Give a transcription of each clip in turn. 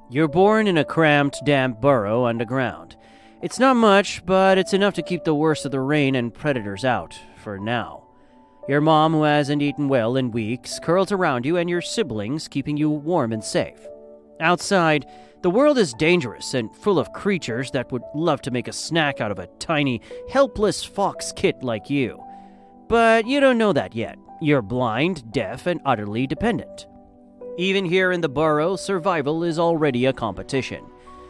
You're born in a cramped, damp burrow underground. It's not much, but it's enough to keep the worst of the rain and predators out, for now. Your mom, who hasn't eaten well in weeks, curls around you and your siblings, keeping you warm and safe. Outside, the world is dangerous and full of creatures that would love to make a snack out of a tiny, helpless fox kit like you. But you don't know that yet. You're blind, deaf, and utterly dependent. Even here in the burrow, survival is already a competition.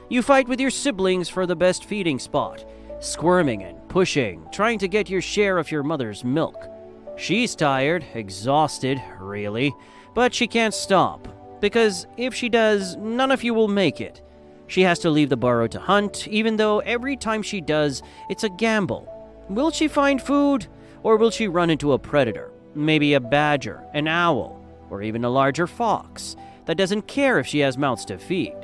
You fight with your siblings for the best feeding spot, squirming and pushing, trying to get your share of your mother's milk. She's tired, exhausted, really, but she can't stop, because if she does, none of you will make it. She has to leave the burrow to hunt, even though every time she does, it's a gamble. Will she find food, or will she run into a predator? Maybe a badger, an owl, or even a larger fox that doesn't care if she has mouths to feed.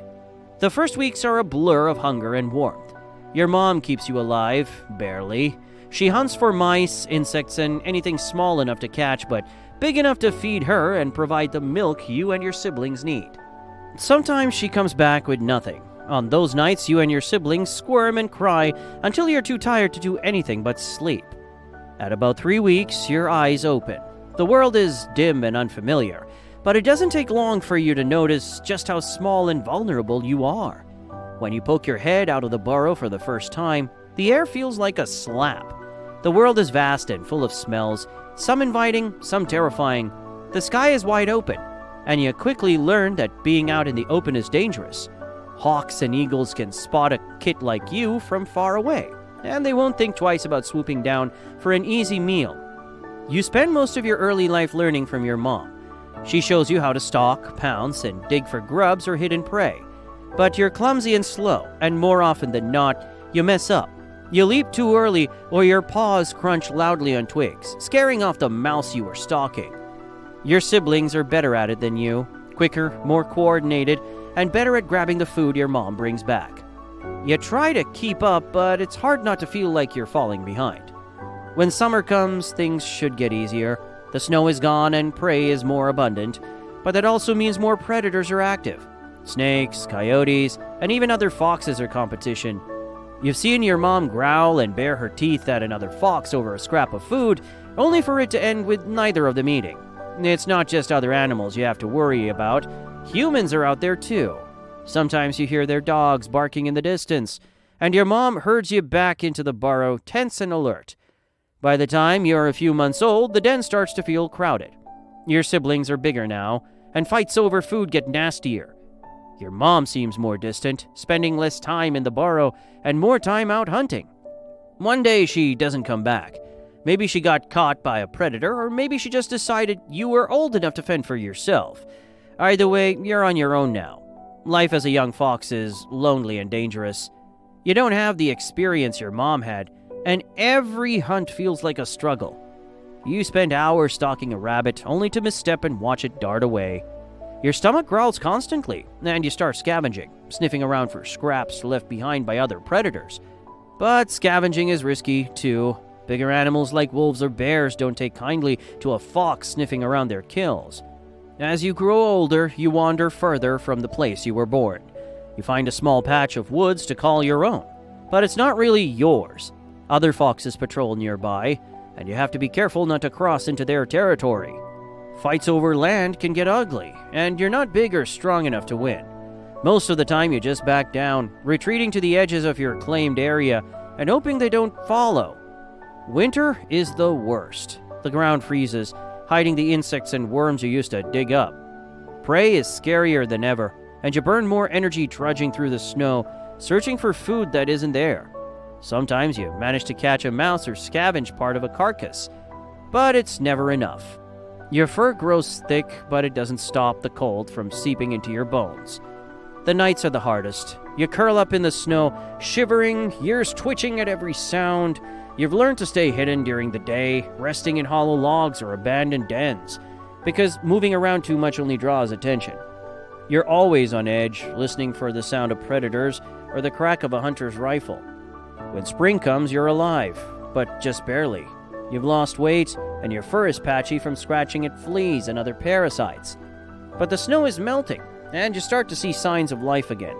The first weeks are a blur of hunger and warmth. Your mom keeps you alive, barely. She hunts for mice, insects, and anything small enough to catch, but big enough to feed her and provide the milk you and your siblings need. Sometimes she comes back with nothing. On those nights, you and your siblings squirm and cry until you're too tired to do anything but sleep. At about 3 weeks, your eyes open. The world is dim and unfamiliar, but it doesn't take long for you to notice just how small and vulnerable you are. When you poke your head out of the burrow for the first time, the air feels like a slap. The world is vast and full of smells, some inviting, some terrifying. The sky is wide open, and you quickly learn that being out in the open is dangerous. Hawks and eagles can spot a kid like you from far away, and they won't think twice about swooping down for an easy meal. You spend most of your early life learning from your mom. She shows you how to stalk, pounce, and dig for grubs or hidden prey. But you're clumsy and slow, and more often than not, you mess up. You leap too early, or your paws crunch loudly on twigs, scaring off the mouse you were stalking. Your siblings are better at it than you, quicker, more coordinated, and better at grabbing the food your mom brings back. You try to keep up, but it's hard not to feel like you're falling behind. When summer comes, things should get easier. The snow is gone and prey is more abundant, but that also means more predators are active. Snakes, coyotes, and even other foxes are competition. You've seen your mom growl and bare her teeth at another fox over a scrap of food, only for it to end with neither of them eating. It's not just other animals you have to worry about. Humans are out there too. Sometimes you hear their dogs barking in the distance, and your mom herds you back into the burrow, tense and alert. By the time you're a few months old, the den starts to feel crowded. Your siblings are bigger now, and fights over food get nastier. Your mom seems more distant, spending less time in the burrow and more time out hunting. One day she doesn't come back. Maybe she got caught by a predator, or maybe she just decided you were old enough to fend for yourself. Either way, you're on your own now. Life as a young fox is lonely and dangerous. You don't have the experience your mom had, and every hunt feels like a struggle. You spend hours stalking a rabbit, only to misstep and watch it dart away. Your stomach growls constantly, and you start scavenging, sniffing around for scraps left behind by other predators. But scavenging is risky, too. Bigger animals like wolves or bears don't take kindly to a fox sniffing around their kills. As you grow older, you wander further from the place you were born. You find a small patch of woods to call your own, but it's not really yours. Other foxes patrol nearby, and you have to be careful not to cross into their territory. Fights over land can get ugly, and you're not big or strong enough to win. Most of the time you just back down, retreating to the edges of your claimed area and hoping they don't follow. Winter is the worst. The ground freezes, hiding the insects and worms you used to dig up. Prey is scarier than ever, and you burn more energy trudging through the snow, searching for food that isn't there. Sometimes you manage to catch a mouse or scavenge part of a carcass, but it's never enough. Your fur grows thick, but it doesn't stop the cold from seeping into your bones. The nights are the hardest. You curl up in the snow, shivering, ears twitching at every sound. You've learned to stay hidden during the day, resting in hollow logs or abandoned dens, because moving around too much only draws attention. You're always on edge, listening for the sound of predators or the crack of a hunter's rifle. When spring comes, you're alive, but just barely. You've lost weight, and your fur is patchy from scratching at fleas and other parasites. But the snow is melting, and you start to see signs of life again.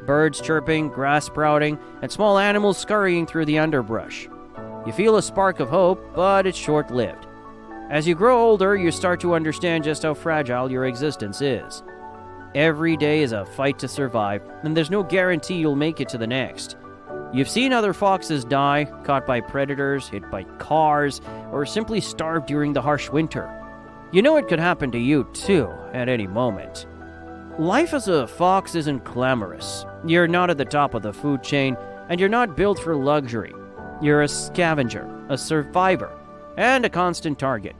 Birds chirping, grass sprouting, and small animals scurrying through the underbrush. You feel a spark of hope, but it's short-lived. As you grow older, you start to understand just how fragile your existence is. Every day is a fight to survive, and there's no guarantee you'll make it to the next. You've seen other foxes die, caught by predators, hit by cars, or simply starve during the harsh winter. You know it could happen to you, too, at any moment. Life as a fox isn't glamorous. You're not at the top of the food chain, and you're not built for luxury. You're a scavenger, a survivor, and a constant target.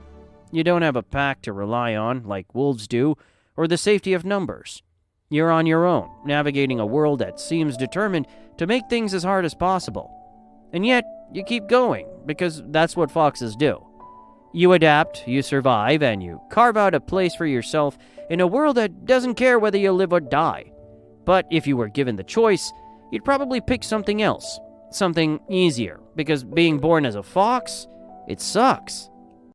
You don't have a pack to rely on, like wolves do, or the safety of numbers. You're on your own, navigating a world that seems determined to make things as hard as possible. And yet, you keep going, because that's what foxes do. You adapt, you survive, and you carve out a place for yourself in a world that doesn't care whether you live or die. But if you were given the choice, you'd probably pick something else, something easier, because being born as a fox, it sucks.